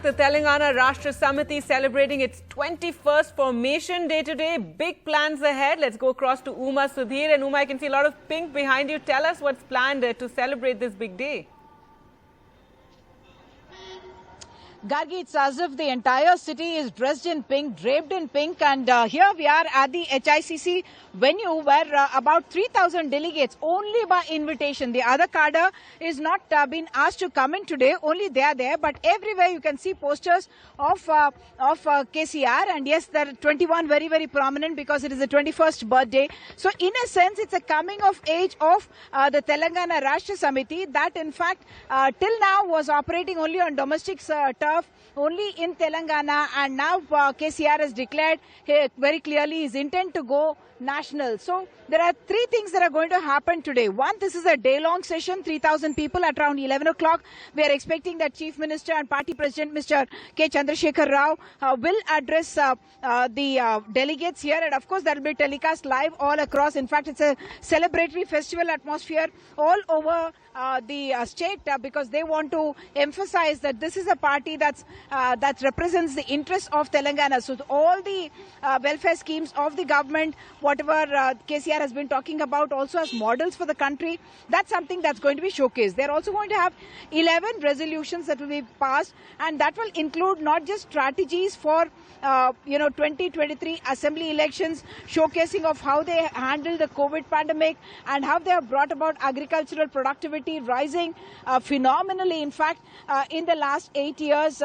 The Telangana Rashtra Samithi celebrating its 21st formation day today. Big plans ahead. Let's go across to Uma Sudhir. And Uma, I can see a lot of pink behind you. Tell us what's planned to celebrate this big day. Gargi, it's as if the entire city is dressed in pink, draped in pink, and here we are at the HICC venue where about 3,000 delegates, only by invitation. The other cadre is not been asked to come in today, only they are there, but everywhere you can see posters of KCR, and yes, there are 21 very, very prominent because it is the 21st birthday. So in a sense, it's a coming of age of the Telangana Rashtra Samithi that in fact till now was operating only on domestic turf, only in Telangana, and now KCR has declared very clearly his intent to go national. So there are three things that are going to happen today. One, this is a day-long session, 3,000 people at around 11 o'clock. We are expecting that Chief Minister and Party President Mr. K. Chandrasekhar Rao will address the delegates here, and of course that will be telecast live all across. In fact, it's a celebratory festival atmosphere all over the state because they want to emphasize that this is a party that represents the interests of Telangana. So all the welfare schemes of the government, whatever KCR has been talking about also as models for the country, that's something that's going to be showcased. They're also going to have 11 resolutions that will be passed, and that will include not just strategies for 2023 assembly elections, showcasing of how they handled the COVID pandemic and how they have brought about agricultural productivity rising phenomenally. In fact, in the last 8 years,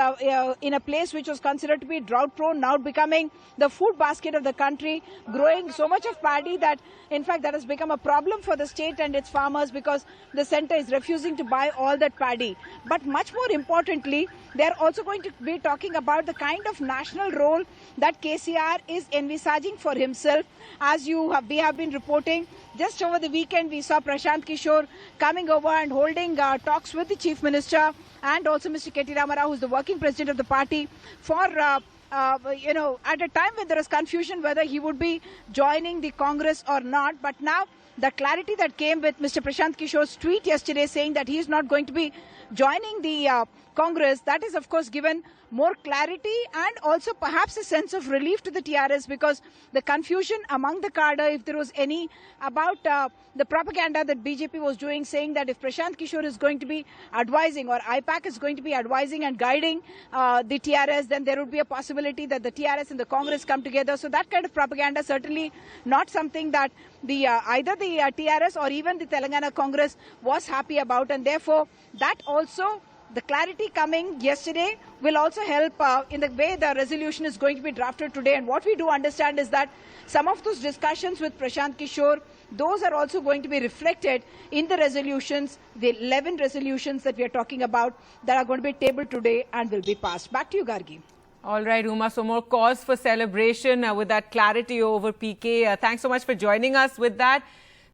in a place which was considered to be drought prone, now becoming the food basket of the country, growing so much of paddy that in fact that has become a problem for the state and its farmers because the centre is refusing to buy all that paddy. But much more importantly, they are also going to be talking about the kind of national role that KCR is envisaging for himself. As we have been reporting, just over the weekend we saw Prashant Kishore coming over and holding talks with the Chief Minister and also Mr. K.T. Ramarao, who is the working president of the party, for at a time when there was confusion whether he would be joining the Congress or not. But now the clarity that came with Mr. Prashant Kishore's tweet yesterday saying that he is not going to be joining the Congress, that is of course given more clarity and also perhaps a sense of relief to the TRS, because the confusion among the cadre, if there was any, about the propaganda that BJP was doing, saying that if Prashant Kishore is going to be advising or IPAC is going to be advising and guiding the TRS, then there would be a possibility that the TRS and the Congress come together. So that kind of propaganda certainly not something that either the TRS or even the Telangana Congress was happy about, and therefore that also, the clarity coming yesterday will also help in the way the resolution is going to be drafted today. And what we do understand is that some of those discussions with Prashant Kishore, those are also going to be reflected in the resolutions, the 11 resolutions that we are talking about that are going to be tabled today and will be passed. Back to you, Gargi. All right, Uma, so more cause for celebration with that clarity over PK. Thanks so much for joining us with that.